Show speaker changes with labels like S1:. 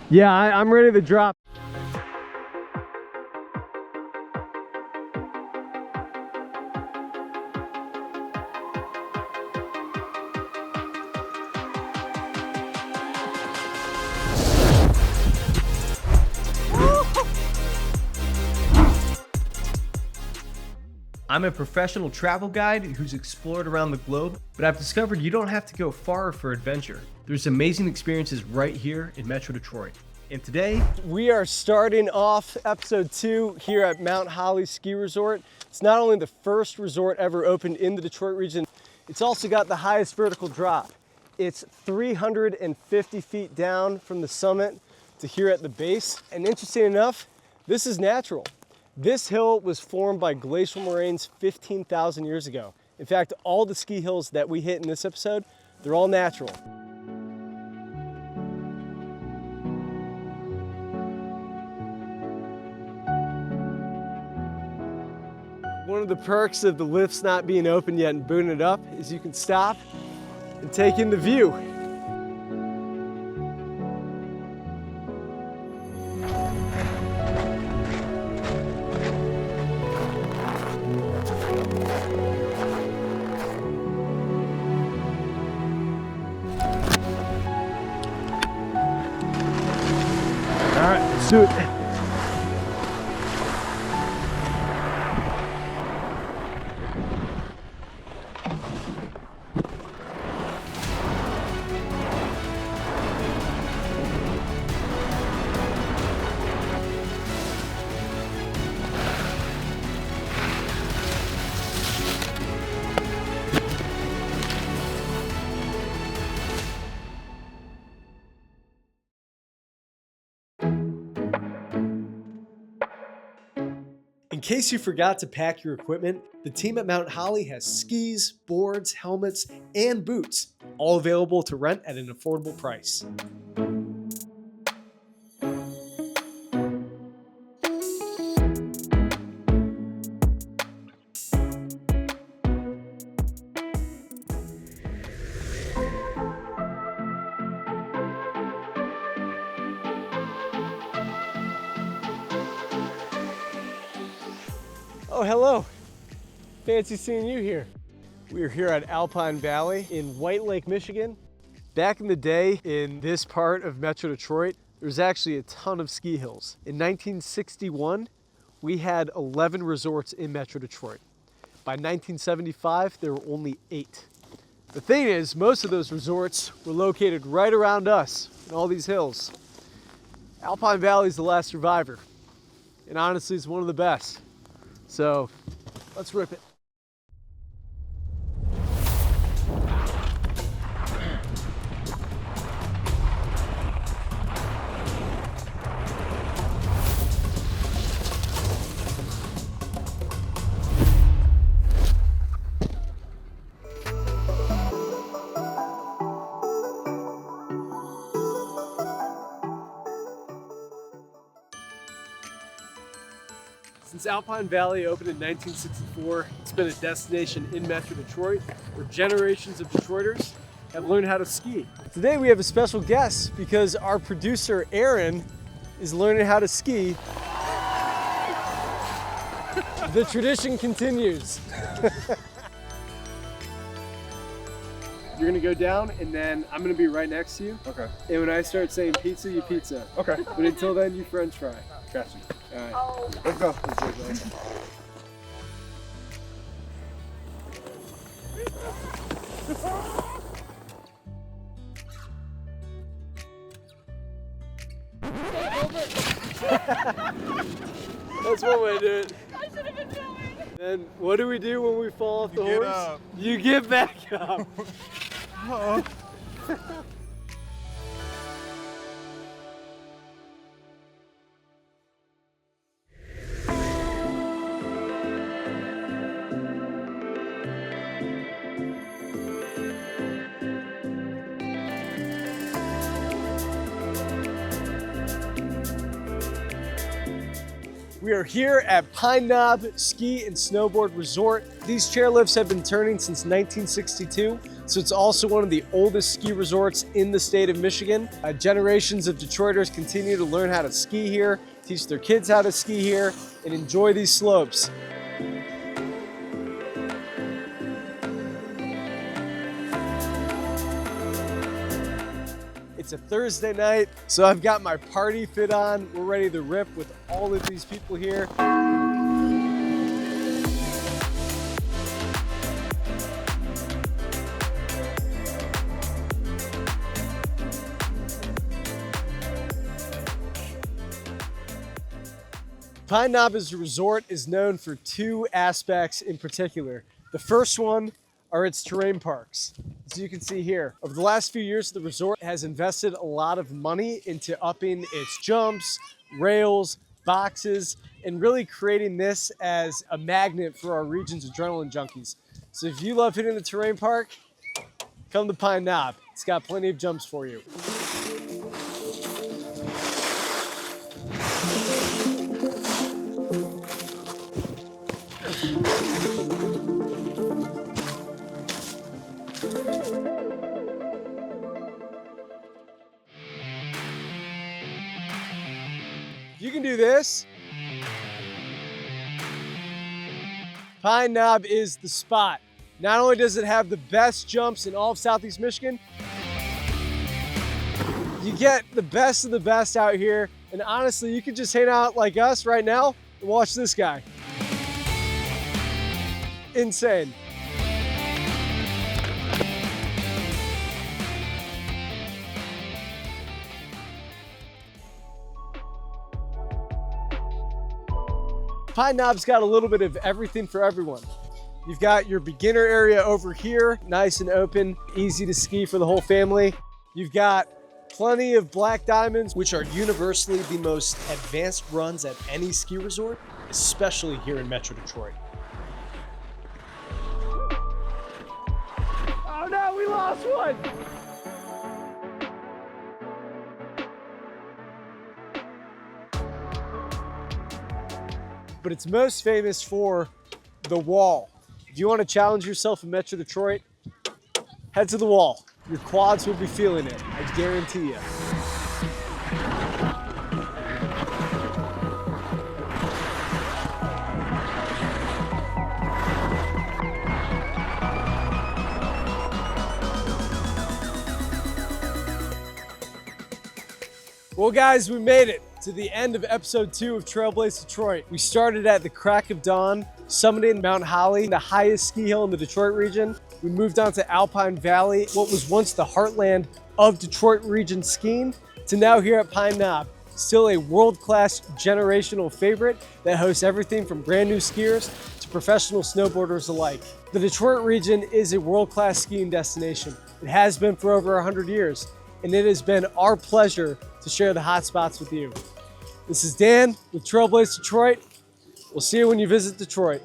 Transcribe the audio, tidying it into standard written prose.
S1: Yeah, I'm ready to drop. I'm a professional travel guide who's explored around the globe, but I've discovered you don't have to go far for adventure. There's amazing experiences right here in Metro Detroit. And today, we are starting off episode 2 here at Mount Holly Ski Resort. It's not only the first resort ever opened in the Detroit region, it's also got the highest vertical drop. It's 350 feet down from the summit to here at the base. And interesting enough, this is natural. This hill was formed by glacial moraines 15,000 years ago. In fact, all the ski hills that we hit in this episode, they're all natural. One of the perks of the lifts not being open yet and booting it up is you can stop and take in the view. All right, let's do it. In case you forgot to pack your equipment, the team at Mount Holly has skis, boards, helmets, and boots, all available to rent at an affordable price. Oh, hello. Fancy seeing you here. We are here at Alpine Valley in White Lake, Michigan. Back in the day in this part of Metro Detroit, there was actually a ton of ski hills. In 1961, we had 11 resorts in Metro Detroit. By 1975, there were only 8. The thing is, most of those resorts were located right around us in all these hills. Alpine Valley is the last survivor, and honestly, it's one of the best. So let's rip it. Since Alpine Valley opened in 1964, it's been a destination in Metro Detroit where generations of Detroiters have learned how to ski. Today we have a special guest because our producer Aaron is learning how to ski. The tradition continues. You're gonna go down and then I'm gonna be right next to you.
S2: Okay.
S1: And when I start saying pizza, you pizza.
S2: Okay.
S1: But until then, you French fry.
S2: Gotcha.
S1: All right.
S3: Oh.
S2: Let's go.
S1: That's one way to do it.
S3: I should have been filming.
S1: Then what do we do when we fall off the
S2: You get
S1: horse?
S2: up.
S1: You get back up. We are here at Pine Knob Ski and Snowboard Resort. These chairlifts have been turning since 1962. So it's also one of the oldest ski resorts in the state of Michigan. Generations of Detroiters continue to learn how to ski here, teach their kids how to ski here, and enjoy these slopes. It's a Thursday night, so I've got my party fit on. We're ready to rip with all of these people here. Pine Knob as a resort is known for two aspects in particular. The first one are its terrain parks. As you can see here, over the last few years, the resort has invested a lot of money into upping its jumps, rails, boxes, and really creating this as a magnet for our region's adrenaline junkies. So if you love hitting the terrain park, come to Pine Knob. It's got plenty of jumps for you. You can do this. Pine Knob is the spot. Not only does it have the best jumps in all of Southeast Michigan, you get the best of the best out here. And honestly, you could just hang out like us right now and watch this guy. Insane. Pine Knob's got a little bit of everything for everyone. You've got your beginner area over here, nice and open, easy to ski for the whole family. You've got plenty of black diamonds, which are universally the most advanced runs at any ski resort, especially here in Metro Detroit. Oh no, we lost one! But it's most famous for the wall. If you want to challenge yourself in Metro Detroit, head to the wall. Your quads will be feeling it, I guarantee you. Well guys, we made it to the end of episode 2 of Trailblaze Detroit. We started at the crack of dawn, summiting Mount Holly, the highest ski hill in the Detroit region. We moved on to Alpine Valley, what was once the heartland of Detroit region skiing, to now here at Pine Knob, still a world-class generational favorite that hosts everything from brand new skiers to professional snowboarders alike. The Detroit region is a world-class skiing destination. It has been for over 100 years, and it has been our pleasure to share the hot spots with you. This is Dan with Trailblaze Detroit. We'll see you when you visit Detroit.